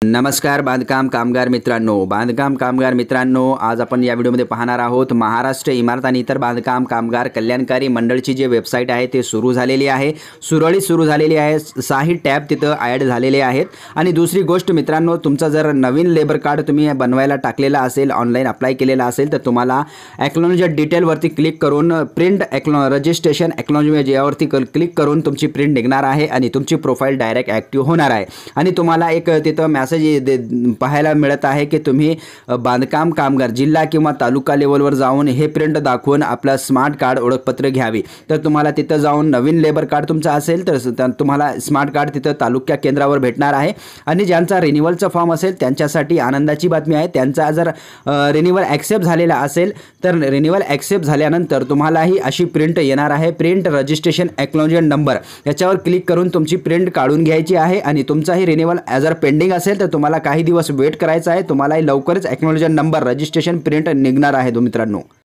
नमस्कार बांधकाम कामगार मित्रांनो, आज आपण या व्हिडिओमध्ये पाहणार आहोत महाराष्ट्र इमारत आणि इतर बांधकाम कामगार कल्याणकारी मंडळची जे वेबसाईट आहे ते सुरू झालेली आहे, सुरळीत सुरू झालेली आहे। 6 टॅब तिथं ॲड झालेले आहेत। आणि दुसरी गोष्ट मित्रांनो, तुमचा जर नवीन लेबर कार्ड तुम्ही बनवायला टाकलेला असेल, ऑनलाईन अप्लाय केलेला असेल, तर तुम्हाला एक्नॉलेजमेंट डिटेलवरती क्लिक करून प्रिंट रजिस्ट्रेशन एक्नॉलेजमेंट यावरती क्लिक करून तुमची प्रिंट निघणार आहे आणि तुमची प्रोफाईल डायरेक्ट ॲक्टिव्ह होणार आहे। आणि तुम्हाला एक तिथं मेसेज पाहायला मिळत आहे की तुम्ही बांधकाम कामगार जिल्हा किंवा तालुका लेवलवर जाऊन हे प्रिंट दाखवून आपला स्मार्ट कार्ड ओळखपत्र घ्यावी। तर तुम्हाला तिथं जाऊन नवीन लेबर कार्ड तुमचा असेल तर तुम्हाला स्मार्ट कार्ड तिथं तालुका केंद्रावर भेटणार आहे। आणि ज्यांचा रिन्यूअलचा फॉर्म असेल त्यांच्यासाठी आनंदाची बातमी आहे, त्यांचा जर रिन्यूअल ॲक्सेप्ट झालेला असेल तर रिन्यूअल ॲक्सेप्ट झाल्यानंतर तुम्हालाही अशी प्रिंट येणार आहे, प्रिंट रजिस्ट्रेशन एक्नॉलेजमेंट नंबर, याच्यावर क्लिक करून तुमची प्रिंट काढून घ्यायची आहे। आणि तुमचाही रिन्यूअल जर पेंडिंग असेल तर तुम्हाला काही दिवस वेट करायचा आहे, तुम्हाला लवकरच एक्नॉलेजमेंट नंबर रजिस्ट्रेशन प्रिंट निघणार आहे मित्रांनो।